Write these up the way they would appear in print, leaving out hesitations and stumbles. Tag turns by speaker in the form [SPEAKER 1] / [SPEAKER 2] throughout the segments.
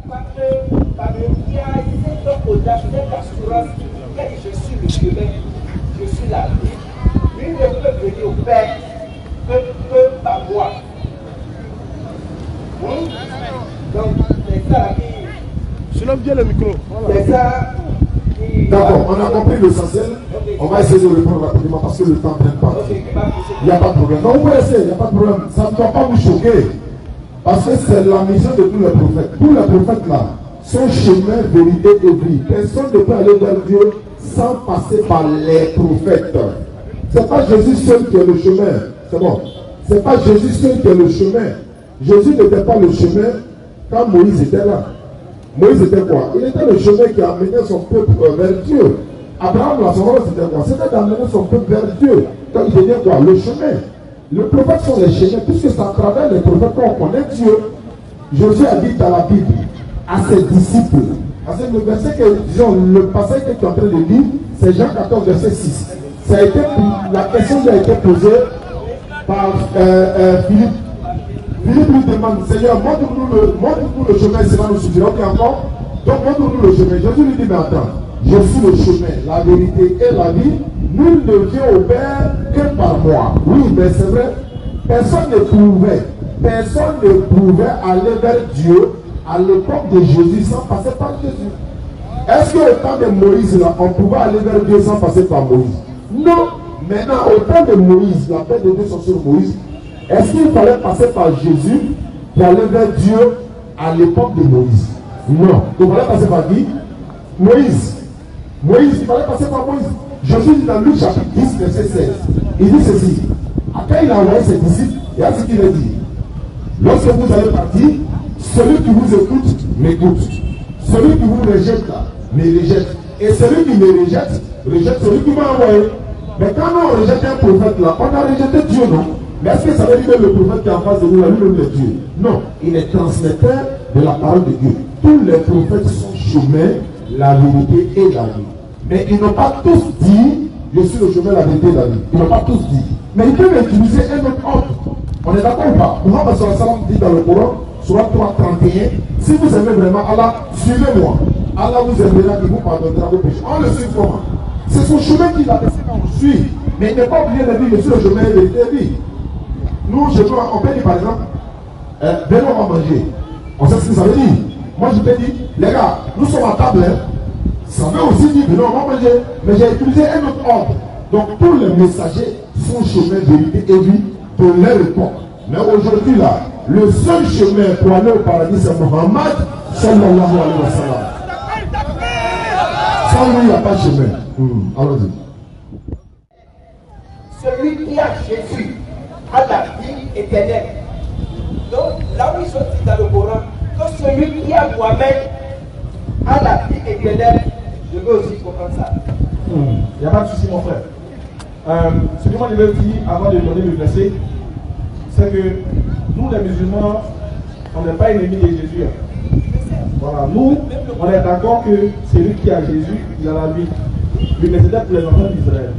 [SPEAKER 1] Je suis le chemin, je suis la vie. Lui ne peut venir au Père que par moi. Donc, c'est ça qui.
[SPEAKER 2] Je lève bien le micro.
[SPEAKER 1] C'est ça qui.
[SPEAKER 3] D'accord, on a compris l'essentiel. On va essayer de répondre rapidement parce que le temps ne pas. Il n'y a pas de problème. Non, vous pouvez essayer, il n'y a pas de problème. Ça ne doit pas vous choquer. Parce que c'est la mission de tous les prophètes. Tous les prophètes là sont chemin, vérité et vie. Personne ne peut aller vers Dieu sans passer par les prophètes. Ce n'est pas Jésus seul qui est le chemin. C'est bon. Ce n'est pas Jésus seul qui est le chemin. Jésus n'était pas le chemin quand Moïse était là. Moïse était quoi? Il était le chemin qui a amené son peuple vers Dieu. Abraham, là, son rôle, c'était quoi? C'était d'amener son peuple vers Dieu. Donc il devient quoi? Le chemin. Les prophètes sont les chemins, puisque c'est à travers les prophètes qu'on connaît Dieu. Jésus a dit dans la Bible à ses disciples. Parce que le verset que, disons, le passage que tu es en train de lire, c'est Jean 14, verset 6. Ça a été, la question qui a été posée par Philippe. Philippe lui demande, Seigneur, montre-nous le chemin, cela nous suffira. Ok, encore. Donc montre-nous le chemin. Jésus lui dit, mais attends, je suis le chemin, la vérité et la vie. Nul ne vient au Père que par moi. Oui, mais c'est vrai, personne ne pouvait aller vers Dieu à l'époque de Jésus sans passer par Jésus. Est-ce qu'au temps de Moïse, là, on pouvait aller vers Dieu sans passer par Moïse? Non. Maintenant, au temps de Moïse, la paix de Dieu sont sur Moïse, est-ce qu'il fallait passer par Jésus pour aller vers Dieu à l'époque de Moïse? Non. Il fallait passer par qui? Moïse. Moïse, il fallait passer par Moïse. Jésus dit dans Luc chapitre 10, verset 16, il dit ceci. Après il a envoyé ses disciples, il y a ce qu'il a dit. Lorsque vous allez partir, celui qui vous écoute, m'écoute. Celui qui vous rejette là, me rejette. Et celui qui me rejette, rejette celui qui m'a envoyé. Mais quand on rejette un prophète là, on a rejeté Dieu, non? Mais est-ce que ça veut dire que le prophète qui est en face de nous là, lui-même est Dieu? Non, il est transmetteur de la parole de Dieu. Tous les prophètes sont chemin, la vérité et la vie. Mais ils n'ont pas tous dit, je suis le chemin, la vérité et la vie. Ils n'ont pas tous dit. Mais ils peuvent utiliser un autre ordre. On est d'accord ou pas? Mohammed sallam dit dans le Coran, Surat 3, 31, si vous aimez vraiment Allah, suivez-moi. Allah vous aimera et vous pardonnera vos péchés. On le suit comment? C'est son chemin qu'il a laissé quand on suit. Mais il n'est pas oublié de dire, je suis le chemin et la vérité et la vie. Nous, on peut dire par exemple, venez on va manger. On sait ce que ça veut dire. Moi je peux dire, les gars, nous sommes à table. Ça veut aussi dire, venez on va manger. Mais j'ai utilisé un autre ordre. Donc tous les messagers sont chemin, vérité et vie pour leur époque. Mais aujourd'hui là, le seul chemin pour aller au paradis c'est Mohammed sallallahu alayhi wa sallam. Sans lui, il n'y a pas de chemin. Allons-y.
[SPEAKER 1] Celui qui a Jésus a la vie éternelle. Donc, là où ils sont dit dans le Coran, que celui qui a Mohamed a la vie éternelle, je veux aussi comprendre ça.
[SPEAKER 2] Il n'y a pas de souci, mon frère. Ce que moi je veux dire avant de donner le verset, c'est que nous, les musulmans, on n'est pas ennemis de Jésus. Voilà, nous, on est d'accord que celui qui a Jésus, il a la vie. Mais c'était pour les enfants d'Israël.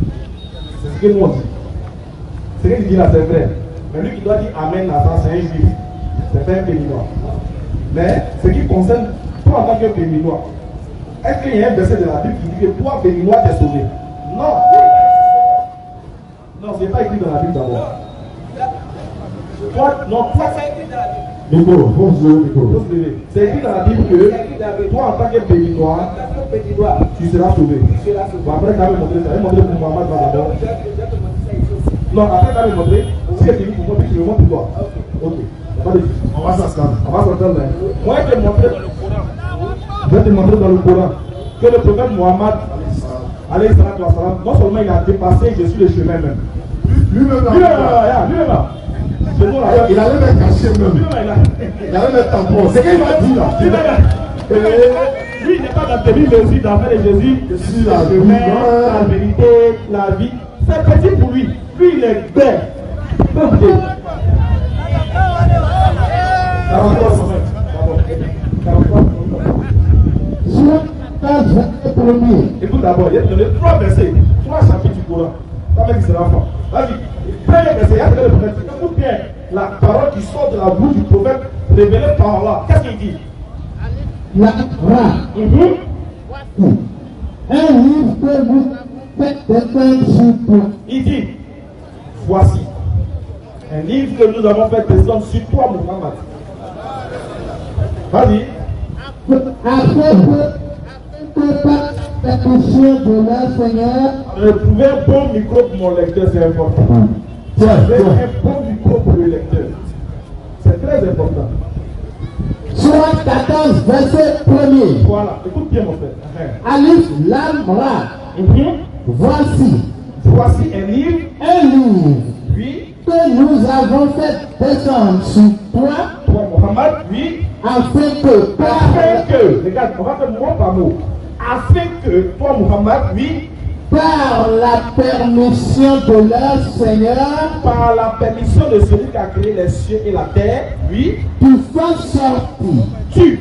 [SPEAKER 2] C'est ce que nous on dit. Ce qu'il dit là, c'est vrai. Mais lui qui doit dire Amen à ça, c'est un juif. C'est pas un béninois. Mais ce qui concerne toi en tant que béninois, est-ce qu'il y a un verset de la Bible qui dit que toi, béninois, t'es sauvé? Non. Non, ce n'est pas écrit dans la Bible d'abord. Toi, non, toi, c'est écrit dans la Bible. C'est écrit dans la Bible que toi, en tant que béninois, tu seras sauvé. Bon, après, quand même montrer ça. Montrer pour Mohamed d'abord. Non, après, quand même montrer. Si c'est fini pour moi, puis tu me montres toi. Ok. On va s'asseoir. On va s'entendre là. Moi, je vais te montrer dans le Coran. Je vais te montrer dans le Coran que le prophète Mohammed, alayhi salatu wa salam, non seulement il a dépassé Jésus le chemin même. Lui-même là.
[SPEAKER 3] Il allait me cacher même. Il allait me tampon. C'est qu'il m'a dit là.
[SPEAKER 2] Lui, il n'est pas dans le mais aussi dans le Jésus.
[SPEAKER 3] Je suis la
[SPEAKER 2] chemin, la vérité, la vie. C'est petit pour lui. Lui, il est bête. Écoute d'abord, il y a donné 3 versets, 3 chapitres du Coran. Ça va dire que c'est l'enfant. Vas-y. Premier verset, il y a le prophète. Écoute bien la parole qui sort de la bouche du prophète révélée par Allah. Qu'est-ce qu'il dit?
[SPEAKER 4] Un livre que vous faites descendre sur toi.
[SPEAKER 2] Il dit, voici un livre que nous avons fait descendre sur toi, Muhammad. Vas-y.
[SPEAKER 4] Afin que par la pétition de leur Seigneur,
[SPEAKER 2] Trouver un bon micro pour mon lecteur, c'est important. Trouver un bon micro pour le lecteur. C'est très important.
[SPEAKER 4] Sourate 14, verset 1er.
[SPEAKER 2] Voilà, écoute bien mon frère.
[SPEAKER 4] Alif Lam Ra. Voici
[SPEAKER 2] Un livre, oui,
[SPEAKER 4] que nous avons fait descendre sur toi,
[SPEAKER 2] Muhammad, oui,
[SPEAKER 4] afin que
[SPEAKER 2] regarde, on va faire mot par mot, afin que toi, Muhammad, oui,
[SPEAKER 4] par la permission de leur Seigneur,
[SPEAKER 2] par la permission de celui qui a créé les cieux et la terre, oui,
[SPEAKER 4] tu fasses sortir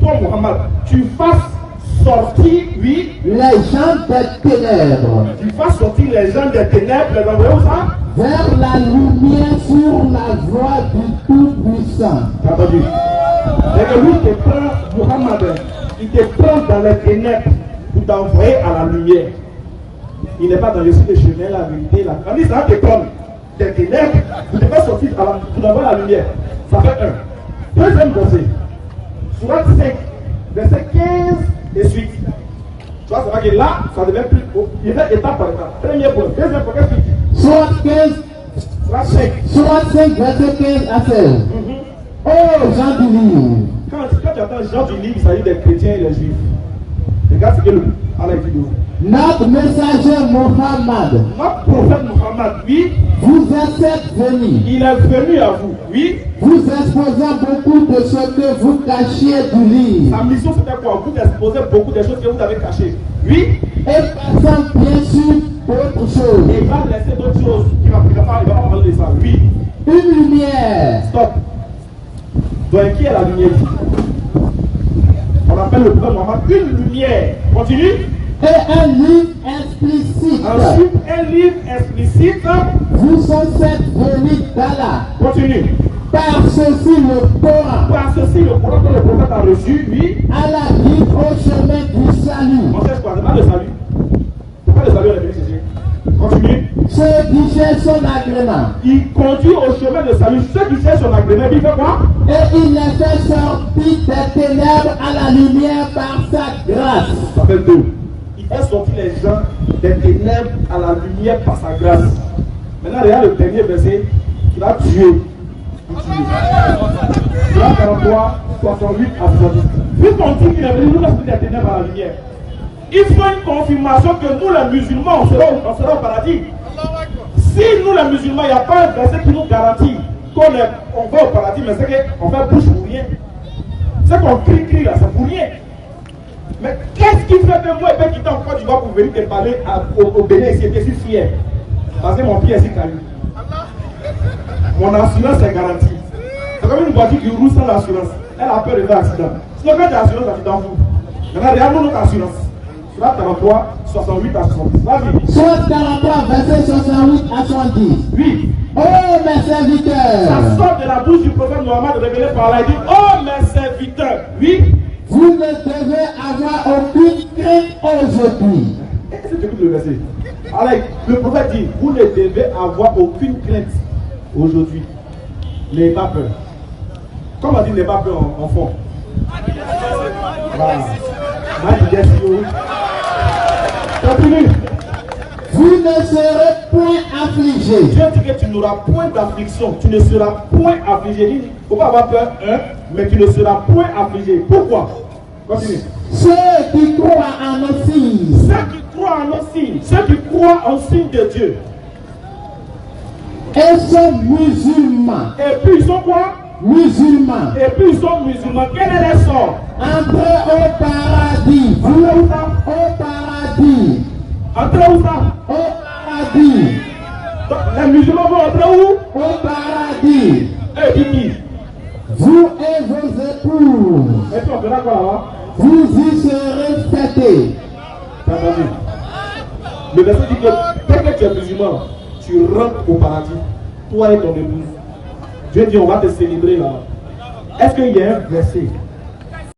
[SPEAKER 2] toi, Muhammad, tu fasses sortir, oui,
[SPEAKER 4] les gens des ténèbres
[SPEAKER 2] tu fasses sortir les gens des ténèbres, les envoyer où ça?
[SPEAKER 4] vers la lumière sur la voie du Tout-Puissant.
[SPEAKER 2] T'as entendu? C'est que lui te prend, Muhammad, il te prend dans les ténèbres pour t'envoyer à la lumière. Il n'est pas dans le chemin, la vérité, la grandeur. Ça te prend des ténèbres pour te faire sortir pour t'envoyer à la lumière. Ça fait un. Deuxième verset. Sourate 5, verset 15 et suite. Tu vois, ça va que là, ça devient plus haut. Il fait étape par étape. Premier point. Deuxième point, qu'est-ce qu'il dit?
[SPEAKER 4] Sourate 15,
[SPEAKER 2] Sourate 5.
[SPEAKER 4] Sourate 5, verset 15 à 16. Oh, gens du livre,
[SPEAKER 2] Quand tu entends gens du livre, il s'agit des chrétiens et des juifs. Regarde ce que Allah dit.
[SPEAKER 4] notre messager Mohammed
[SPEAKER 2] Notre prophète Muhammad, oui,
[SPEAKER 4] vous êtes venu,
[SPEAKER 2] il est venu à vous, oui.
[SPEAKER 4] vous exposant beaucoup de ce que vous cachiez du livre,
[SPEAKER 2] Sa mission c'était quoi? Vous exposer beaucoup de choses que vous avez cachées, oui.
[SPEAKER 4] et passant bien sûr d'autres choses.
[SPEAKER 2] Et il va laisser d'autres choses. Il va pas parler de ça, oui.
[SPEAKER 4] Une lumière,
[SPEAKER 2] Stop. Donc qui est la lumière? On appelle le prophète Muhammad une lumière. Continue.
[SPEAKER 4] et un livre explicite.
[SPEAKER 2] Ensuite, un livre explicite.
[SPEAKER 4] Vous sont venus d'Allah.
[SPEAKER 2] Continue.
[SPEAKER 4] Par ceci le Coran,
[SPEAKER 2] Par ceci, le Coran que le prophète a reçu, oui.
[SPEAKER 4] Allah dit au chemin du salut.
[SPEAKER 2] On sait quoi? C'est pas le salut. C'est pas le salut, on est venu chercher. Continue.
[SPEAKER 4] Ceux qui cherchent son agrément,
[SPEAKER 2] Il conduit au chemin de salut. Ceux qui cherchent son agrément, il fait quoi?
[SPEAKER 4] et il les fait sortir des ténèbres à la lumière par sa grâce.
[SPEAKER 2] Ça fait deux. Il fait sortir les gens des ténèbres à la lumière par sa grâce. Maintenant, regarde le dernier verset. Il a tué. Là, 43, 68 à 70. Vu qu'on dit qu'il est venu nous sortir des ténèbres à la lumière, il faut une confirmation que nous, les musulmans, on sera au paradis. Si nous, les musulmans, il n'y a pas un verset qui nous garantit qu'on va au paradis, mais c'est qu'on fait bouche pour rien. C'est qu'on crie là, c'est pour rien. Mais qu'est-ce qui fait que moi, je vais quitter en Côte d'Ivoire pour venir te parler au Bénin ici? Je suis fier. Parce que mon pied est si caillou. Mon assurance est garantie. C'est comme une voiture qui roule sans l'assurance. Elle a peur de faire accident. Sinon, quand tu as assurance, tu t'en fous. Maintenant, regarde notre assurance. Soit 43, 68 à 70. Vas-y.
[SPEAKER 4] Soit 43, verset 68 à 70.
[SPEAKER 2] Oui.
[SPEAKER 4] Oh mes serviteurs,
[SPEAKER 2] Ça sort de la bouche du prophète Mohammed révélé par Allah. Il dit, oh mes serviteurs. Oui.
[SPEAKER 4] vous ne devez avoir aucune crainte aujourd'hui.
[SPEAKER 2] Est-ce que tu écoutes le verset? Allah, le prophète dit, vous ne devez avoir aucune crainte aujourd'hui. N'ayez pas peur. Comment on dit n'ayez pas peur en fond? Voilà. Continue.
[SPEAKER 4] Vous ne serez point affligés.
[SPEAKER 2] Dieu dit que tu n'auras point d'affliction. Tu ne seras point affligé. Il ne faut pas avoir peur, hein, mais tu ne seras point affligé. Pourquoi? Continue.
[SPEAKER 4] Ceux qui croient en nos signes,
[SPEAKER 2] Ceux qui croient en nos signes, ceux qui croient en signe de Dieu,
[SPEAKER 4] et sont musulmans.
[SPEAKER 2] et puis ils sont quoi?
[SPEAKER 4] Musulmans.
[SPEAKER 2] Et puis ils sont musulmans. Quel est leur sort?
[SPEAKER 4] Entrez au paradis.
[SPEAKER 2] Entrez où ça?
[SPEAKER 4] Au paradis.
[SPEAKER 2] Entrez où ça?
[SPEAKER 4] Au paradis.
[SPEAKER 2] Donc, les musulmans vont entrer où?
[SPEAKER 4] Au paradis.
[SPEAKER 2] Et puis qui?
[SPEAKER 4] Vous et vos épouses.
[SPEAKER 2] Et puis on verra quoi là-bas?
[SPEAKER 4] Vous y serez fêtés.
[SPEAKER 2] T'as entendu? Le verset dit que dès que tu es musulman, tu rentres au paradis, toi et ton épouse. Dieu dit on va te célébrer là. Est-ce qu'il y a un verset